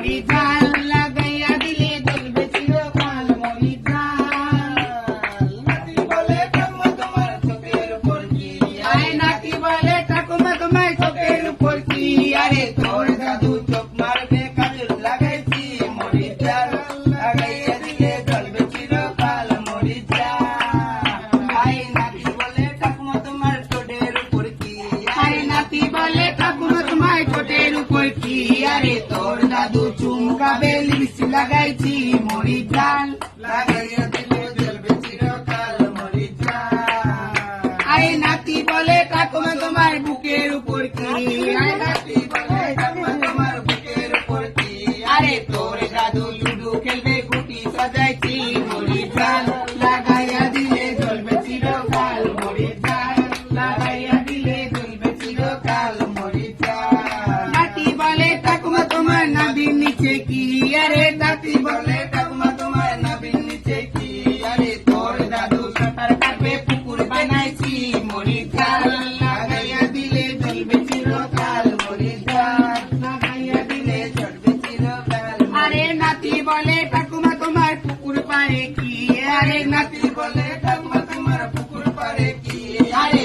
মরি ঝাল লাগাইয়া দিলে জ্বলবে চিরকাল মরি ঝাল। নাতি বলে ঠাকুমা তোমার চোখের উপর কি, আয় নাতি বলে ঠাকুমা তোমার চোখের উপর কি, আরে তোর দাদু চোখ মারবে কাজল লাগাইছি মরি ঝাল লাগাইয়া দিলে জ্বলবে চিরকাল মরি ঝাল। আই নাতি বলে ঠাকুমা তোমার ঠোঁটের উপর কি, আরে নাতি বলে ঠাকুমা তোমার ঠোঁটের উপর কি, আরে তোর দাদু চুমকাবে লিপস্টিক লাগাইছি মরি ঝাল। লাগাইয়া দিলে জ্বলবে চিরকাল মরি ঝাল। আরে নাতি বলে ঠাকুমা তোমার বুকের উপর কি, আরে নাতি বলে ঠাকুমা তোমার বুকের উপর কি, আরে তোর দাদু লুডু খেলবে গুটি সাজাইছি মরি ঝাল লাগাইয়া দিলে জ্বলবে চিরকাল মরি ঝাল লাগাইয়া দিলে জ্বলবে চিরকাল মরি ঝাল। নাতি বলে ঠাকুমা তোমার নাভির নিচে কি, আরে নাতি বলে ঠাকুমা তোমার নাভির নিচে কি, আরে তোর দাদু সাঁতার কাটবে পুকুর বানাইছি মরি ঝাল লাগাইয়া দিলে জ্বলবে চিরকাল মরি ঝাল লাগাইয়া দিলে জ্বলবে চিরকাল। আরে নাতি বলে ঠাকুমা তোমার পুকুর পারে কি, আরে নাতি বলে ঠাকুমা তোমার পুকুর পারে কি, আরে